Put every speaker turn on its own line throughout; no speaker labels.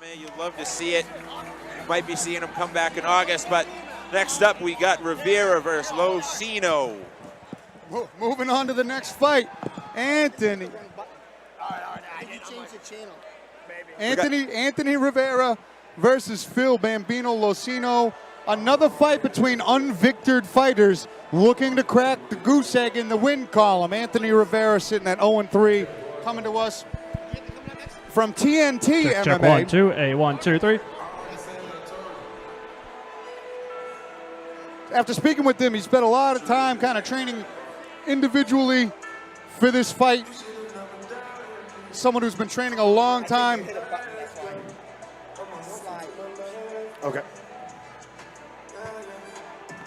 MMA. You'd love to see it. You might be seeing him come back in August, but next up we got Rivera versus Locino.
Moving on to the next fight, Anthony. Anthony Rivera versus Phil Bambino Locino. Another fight between unvictored fighters looking to crack the goose egg in the win column. Anthony Rivera sitting at 0-3, coming to us from TNT MMA.
Check 1, 2, a 1, 2, 3.
After speaking with him, he spent a lot of time kind of training individually for this fight. Someone who's been training a long time.
Okay.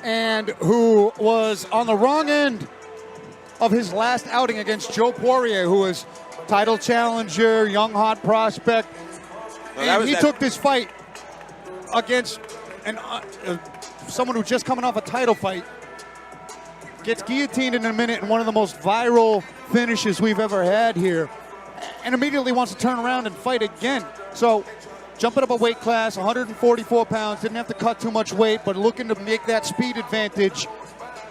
And who was on the wrong end of his last outing against Joe Poirier, who was title challenger, young hot prospect. And he took this fight against someone who's just coming off a title fight. Gets guillotined in a minute in one of the most viral finishes we've ever had here. And immediately wants to turn around and fight again. So jumping up a weight class, 144 pounds, didn't have to cut too much weight, but looking to make that speed advantage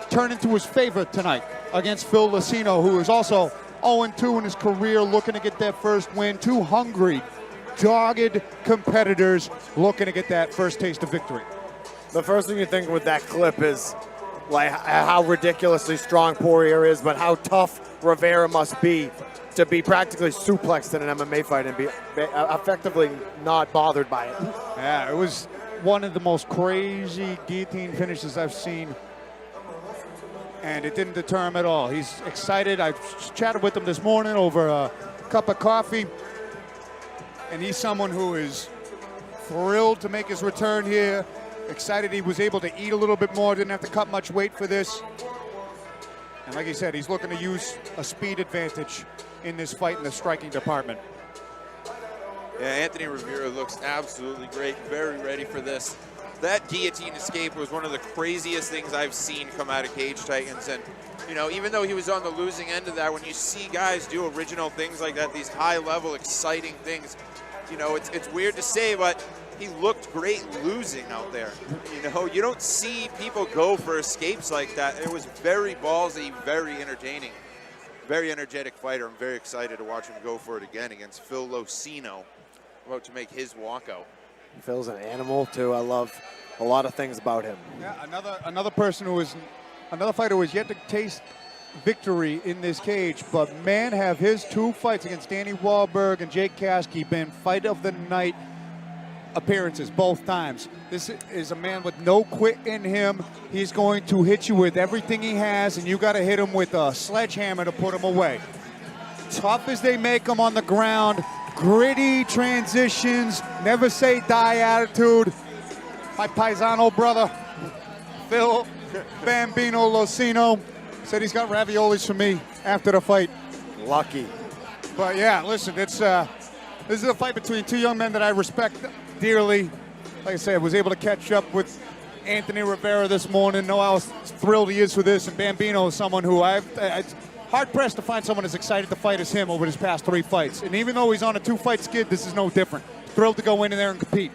turn into his favor tonight against Phil Locino, who is also 0-2 in his career, looking to get that first win. Two hungry, dogged competitors looking to get that first taste of victory.
The first thing you think with that clip is like how ridiculously strong Poirier is, but how tough Rivera must be to be practically suplexed in an MMA fight and be effectively not bothered by it.
Yeah, it was one of the most crazy guillotine finishes I've seen, and it didn't deter him at all. He's excited. I chatted with him this morning over a cup of coffee, and he's someone who is thrilled to make his return here, excited he was able to eat a little bit more, didn't have to cut much weight for this. And like he said, he's looking to use a speed advantage in this fight in the striking department.
Yeah, Anthony Rivera looks absolutely great, very ready for this. That guillotine escape was one of the craziest things I've seen come out of Cage Titans. And, you know, even though he was on the losing end of that, when you see guys do original things like that, these high-level, exciting things, you know, it's weird to say, but he looked great losing out there. You know, you don't see people go for escapes like that. It was very ballsy, very entertaining. Very energetic fighter. I'm very excited to watch him go for it again against Phil Locino, about to make his walkout.
Phil's an animal too. I love a lot of things about him.
Yeah, another person who is another fighter who has yet to taste victory in this cage, but man, have his two fights against Danny Wahlberg and Jake Kasky been fight of the night appearances both times. This is a man with no quit in him. He's going to hit you with everything he has, and you got to hit him with a sledgehammer to put him away. Tough as they make him on the ground, gritty transitions, never say die attitude. My paisano brother, Phil Bambino Locino, said he's got raviolis for me after the fight.
Lucky.
But yeah, listen, this is a fight between two young men that I respect dearly. Like I said, I was able to catch up with Anthony Rivera this morning. Know how thrilled he is for this, and Bambino is someone who it's hard-pressed to find someone as excited to fight as him over his past 3 fights. And even though he's on a 2-fight skid, this is no different. Thrilled to go in there and compete.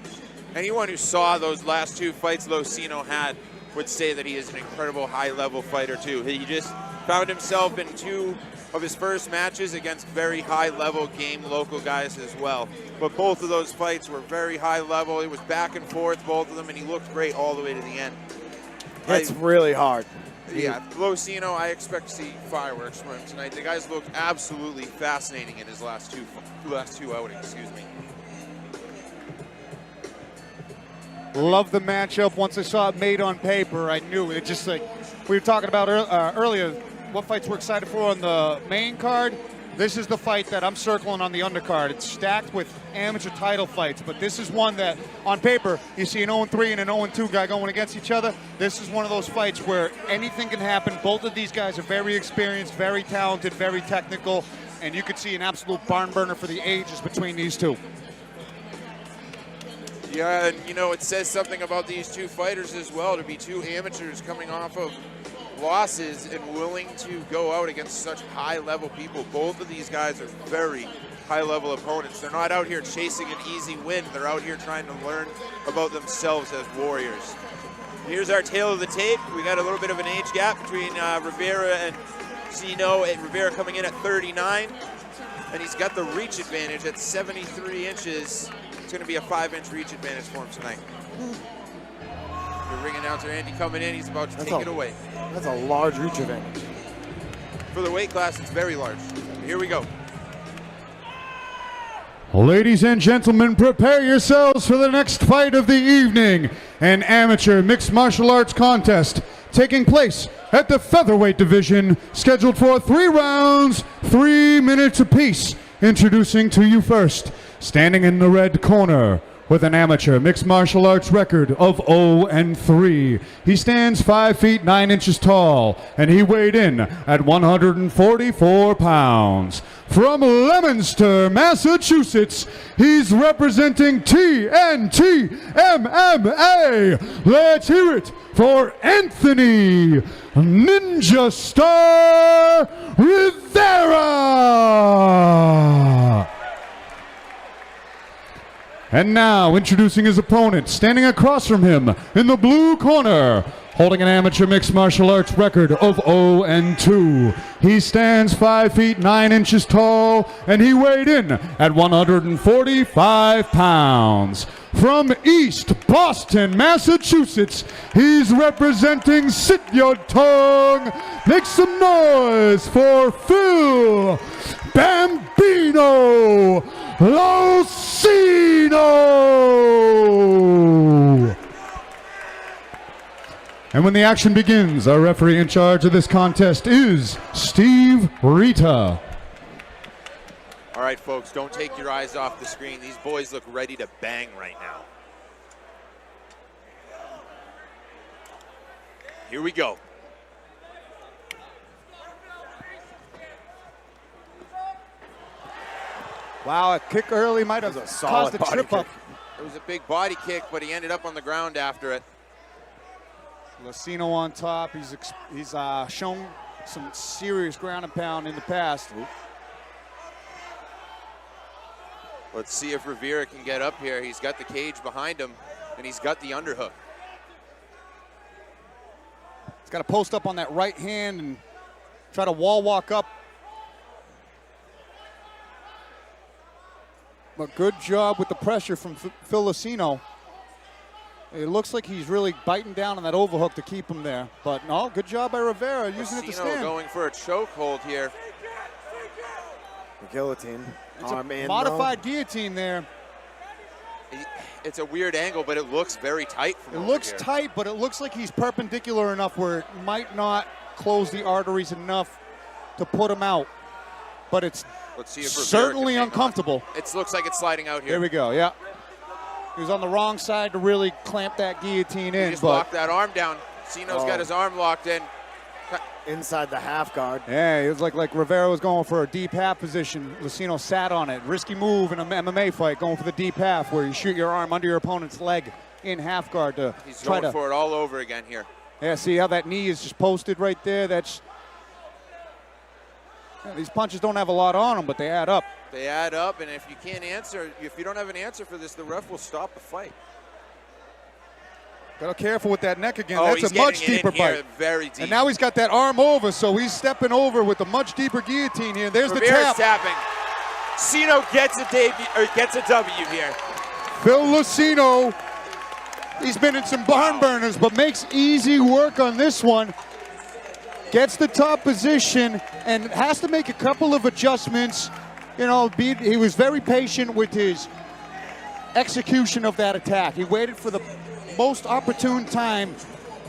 Anyone who saw those last 2 fights Locino had would say that he is an incredible high-level fighter too. He just found himself in 2 of his first matches against very high-level game local guys as well. But both of those fights were very high-level. It was back and forth, both of them, and he looked great all the way to the end.
It's really hard.
Yeah, Locino, I expect to see fireworks from him tonight. The guys looked absolutely fascinating in his last two outings, excuse me.
Love the matchup. Once I saw it made on paper, I knew it. Just like we were talking about earlier, what fights we're excited for on the main card. This is the fight that I'm circling on the undercard. It's stacked with amateur title fights, but this is one that, on paper, you see an 0-3 and an 0-2 guy going against each other. This is one of those fights where anything can happen. Both of these guys are very experienced, very talented, very technical, and you could see an absolute barn burner for the ages between these two.
Yeah, and you know, it says something about these 2 fighters as well, to be 2 amateurs coming off of losses and willing to go out against such high-level people. Both of these guys are very, high-level opponents. They're not out here chasing an easy win. They're out here trying to learn about themselves as warriors. Here's our tail of the tape. We got a little bit of an age gap between Rivera and Zeno. Rivera coming in at 39, and he's got the reach advantage at 73 inches. It's going to be a 5-inch reach advantage for him tonight. The ring announcer Andy coming in. He's about to take it away.
That's a large reach advantage.
For the weight class, it's very large. Here we go.
Ladies and gentlemen, prepare yourselves for the next fight of the evening. An amateur mixed martial arts contest taking place at the featherweight division, scheduled for 3 rounds, 3 minutes apiece. Introducing to you first, standing in the red corner, with an amateur mixed martial arts record of 0-3. He stands 5 feet 9 inches tall, and he weighed in at 144 pounds. From Leominster, Massachusetts, he's representing TNT MMA. Let's hear it for Anthony Ninja Star Rivera. And now, introducing his opponent, standing across from him in the blue corner, holding an amateur mixed martial arts record of 0-2. He stands 5 feet 9 inches tall, and he weighed in at 145 pounds. From East Boston, Massachusetts, he's representing Sit Your Tongue. Make some noise for Phil Bambino Locino. And when the action begins, our referee in charge of this contest is Steve Rita.
All right, folks, don't take your eyes off the screen. These boys look ready to bang right now. Here we go.
Wow, a kick early might have caused a trip up.
It was a big body kick, but he ended up on the ground after it.
Locino on top. He's shown some serious ground and pound in the past.
Let's see if Rivera can get up here. He's got the cage behind him, and he's got the underhook.
He's got to post up on that right hand and try to wall walk up. But good job with the pressure from Phil Locino. It looks like he's really biting down on that overhook to keep him there. But no, good job by Rivera using it to stand.
Going for a chokehold here.
The guillotine.
It's a modified guillotine there.
It's a weird angle, but it looks very tight from over
looks
here.
tight, but it looks like he's perpendicular enough where it might not close the arteries enough to put him out. But it's
Let's see if Rivera
certainly
can
uncomfortable.
It looks like it's sliding out here.
Here we go, yeah. He was on the wrong side to really clamp that guillotine in.
He just locked that arm down. Zeno's got his arm locked in.
Inside the half guard.
Yeah, it was like Rivera was going for a deep half position. Locino sat on it. Risky move in an MMA fight, going for the deep half where you shoot your arm under your opponent's leg in half guard to
He's
try
going
to.
for it all over again here.
Yeah, see how that knee is just posted right there? That's. Yeah, these punches don't have a lot on them, but they add up.
They add up, and if you can't answer, if you don't have an answer for this, the ref will stop the fight.
Gotta be careful with that neck again.
Oh,
That's
he's
a much
getting it in
deeper
here,
bite.
very deep.
And now he's got that arm over, so he's stepping over with a much deeper guillotine here. There's
Rivera's
the tap.
tapping. Zeno gets a debut, or gets a W here.
Phil Locino, he's been in some barn burners, but makes easy work on this one. Gets the top position and has to make a couple of adjustments. You know, he was very patient with his execution of that attack. He waited for the most opportune time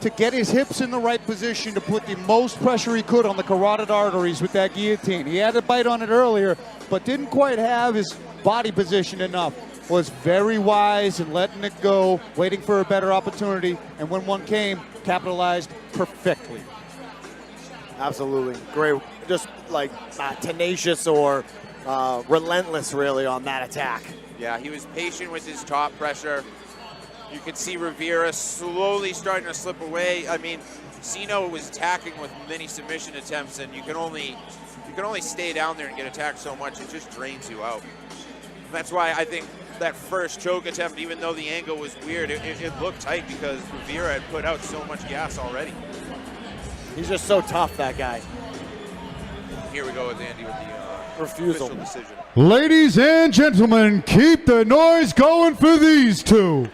to get his hips in the right position to put the most pressure he could on the carotid arteries with that guillotine. He had a bite on it earlier, but didn't quite have his body positioned enough. Was very wise in letting it go, waiting for a better opportunity, and when one came, capitalized perfectly.
Absolutely. Great. Just like tenacious or relentless, really, on that attack.
Yeah, he was patient with his top pressure. You can see Rivera slowly starting to slip away. I mean, Zeno was attacking with many submission attempts, and you can only You can only stay down there and get attacked so much, it just drains you out. That's why I think that first choke attempt, even though the angle was weird, it looked tight because Rivera had put out so much gas already.
He's just so tough, that guy.
Here we go with Andy with the
refusal
official decision.
Ladies and gentlemen, keep the noise going for these two.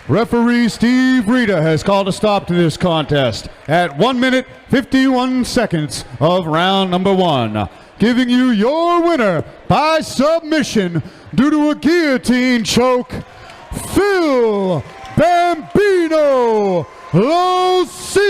Referee Steve Rita has called a stop to this contest at 1 minute 51 seconds of round number 1, giving you your winner by submission due to a guillotine choke, Phil Bambino Locino.